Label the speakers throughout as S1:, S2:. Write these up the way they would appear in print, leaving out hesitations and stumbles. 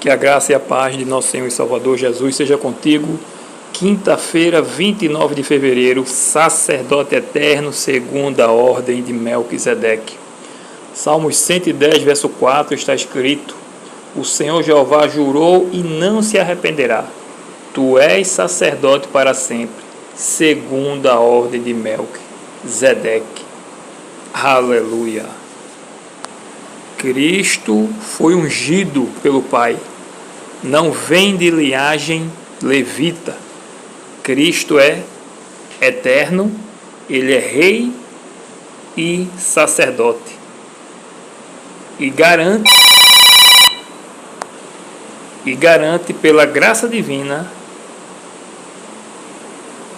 S1: Que a graça e a paz de nosso Senhor e Salvador Jesus seja contigo. Quinta-feira, 29 de fevereiro, sacerdote eterno, segundo a ordem de Melquisedeque. Salmos 110, verso 4, está escrito: O Senhor Jeová jurou e não se arrependerá. Tu és sacerdote para sempre, segundo a ordem de Melquisedeque. Aleluia! Cristo foi ungido pelo Pai. Não vem de linhagem levita. Cristo é eterno, ele é rei e sacerdote. E garante pela graça divina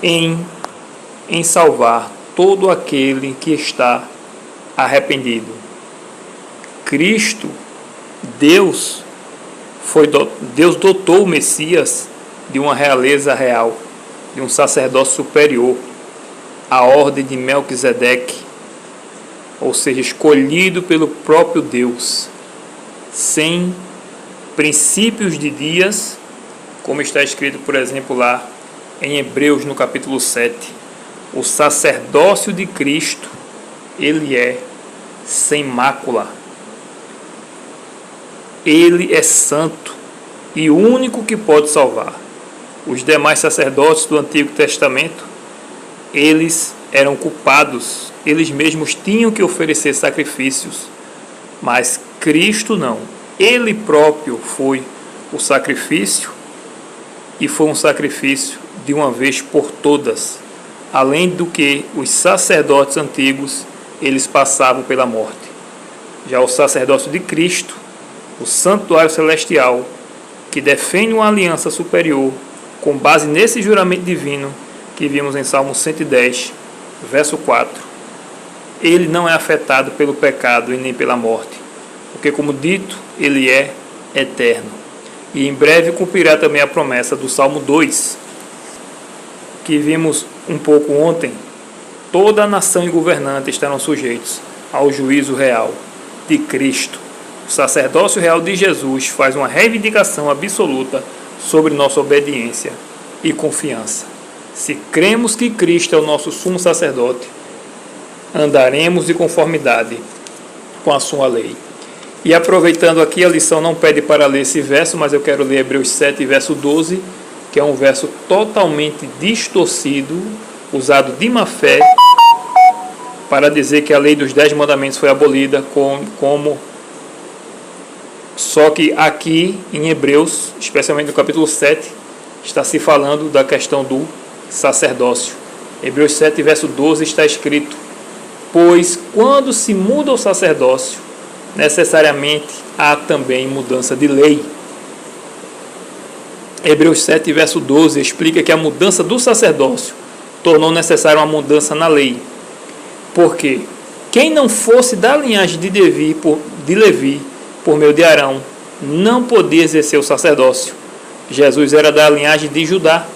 S1: em salvar todo aquele que está arrependido. Cristo, Deus dotou o Messias de uma realeza real, de um sacerdócio superior, a ordem de Melquisedeque, ou seja, escolhido pelo próprio Deus, sem princípios de dias, como está escrito, por exemplo, lá em Hebreus, no capítulo 7. O sacerdócio de Cristo, ele é sem mácula. Ele é santo e o único que pode salvar. Os demais sacerdotes do Antigo Testamento, eles eram culpados, eles mesmos tinham que oferecer sacrifícios, mas Cristo não. Ele próprio foi o sacrifício e foi um sacrifício de uma vez por todas, além do que os sacerdotes antigos, eles passavam pela morte. Já o sacerdócio de Cristo, o santuário celestial, que defende uma aliança superior, com base nesse juramento divino que vimos em Salmo 110, verso 4, ele não é afetado pelo pecado e nem pela morte, porque, como dito, ele é eterno. E em breve cumprirá também a promessa do Salmo 2, que vimos um pouco ontem: toda a nação e governante estarão sujeitos ao juízo real de Cristo. O sacerdócio real de Jesus faz uma reivindicação absoluta sobre nossa obediência e confiança. Se cremos que Cristo é o nosso sumo sacerdote, andaremos de conformidade com a sua lei. E aproveitando aqui, a lição não pede para ler esse verso, mas eu quero ler Hebreus 7, verso 12, que é um verso totalmente distorcido, usado de má fé, para dizer que a lei dos 10 mandamentos foi abolida Só que aqui em Hebreus, especialmente no capítulo 7, está se falando da questão do sacerdócio. Hebreus 7, verso 12 está escrito: Pois quando se muda o sacerdócio, necessariamente há também mudança de lei. Hebreus 7, verso 12 explica que a mudança do sacerdócio tornou necessária uma mudança na lei. Porque quem não fosse da linhagem de Levi, por meio de Arão, não podia exercer o sacerdócio. Jesus era da linhagem de Judá.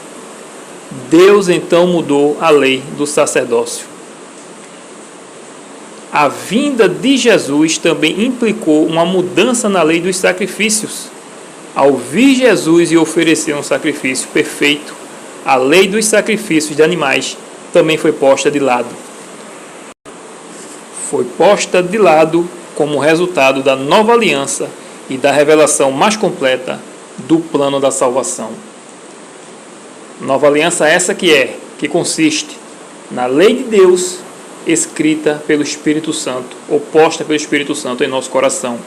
S1: Deus então mudou a lei do sacerdócio. A vinda de Jesus também implicou uma mudança na lei dos sacrifícios. Ao vir Jesus e oferecer um sacrifício perfeito, a lei dos sacrifícios de animais também foi posta de lado. Foi posta de lado como resultado da nova aliança e da revelação mais completa do plano da salvação. Nova aliança essa que consiste na lei de Deus escrita pelo Espírito Santo, ou posta pelo Espírito Santo em nosso coração.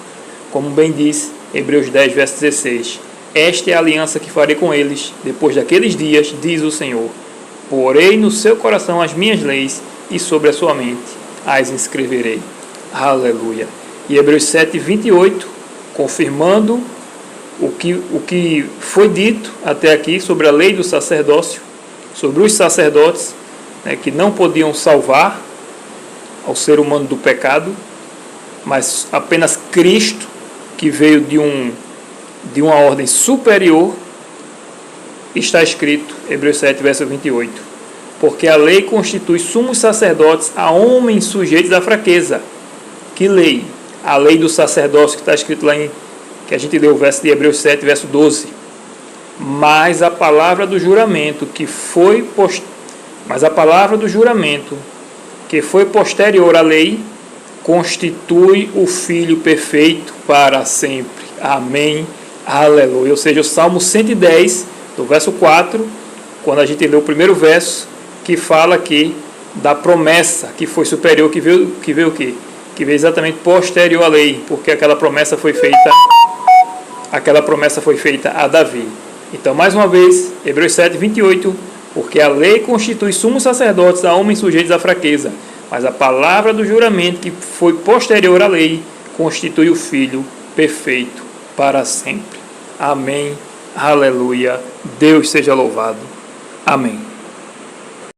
S1: Como bem diz Hebreus 10, verso 16: Esta é a aliança que farei com eles depois daqueles dias, diz o Senhor. Porei no seu coração as minhas leis e sobre a sua mente as inscreverei. Aleluia. E Hebreus 7, 28, confirmando o que foi dito até aqui sobre a lei do sacerdócio, sobre os sacerdotes, que não podiam salvar ao ser humano do pecado, mas apenas Cristo, que veio de uma ordem superior, está escrito, Hebreus 7, verso 28, porque a lei constitui sumos sacerdotes a homens sujeitos à fraqueza. Que lei? A lei do sacerdócio que está escrito lá em que a gente leu o verso de Hebreus 7, verso 12. Mas a palavra do juramento que foi posterior à lei constitui o Filho perfeito para sempre. Amém. Aleluia. Ou seja, o Salmo 110, do verso 4, quando a gente lê o primeiro verso, que fala aqui da promessa que foi superior, que veio o quê? Que veio exatamente posterior à lei, porque aquela promessa foi feita a Davi. Então, mais uma vez, Hebreus 7, 28, porque a lei constitui sumos sacerdotes a homens sujeitos à fraqueza, mas a palavra do juramento que foi posterior à lei constitui o Filho perfeito para sempre. Amém. Aleluia. Deus seja louvado. Amém.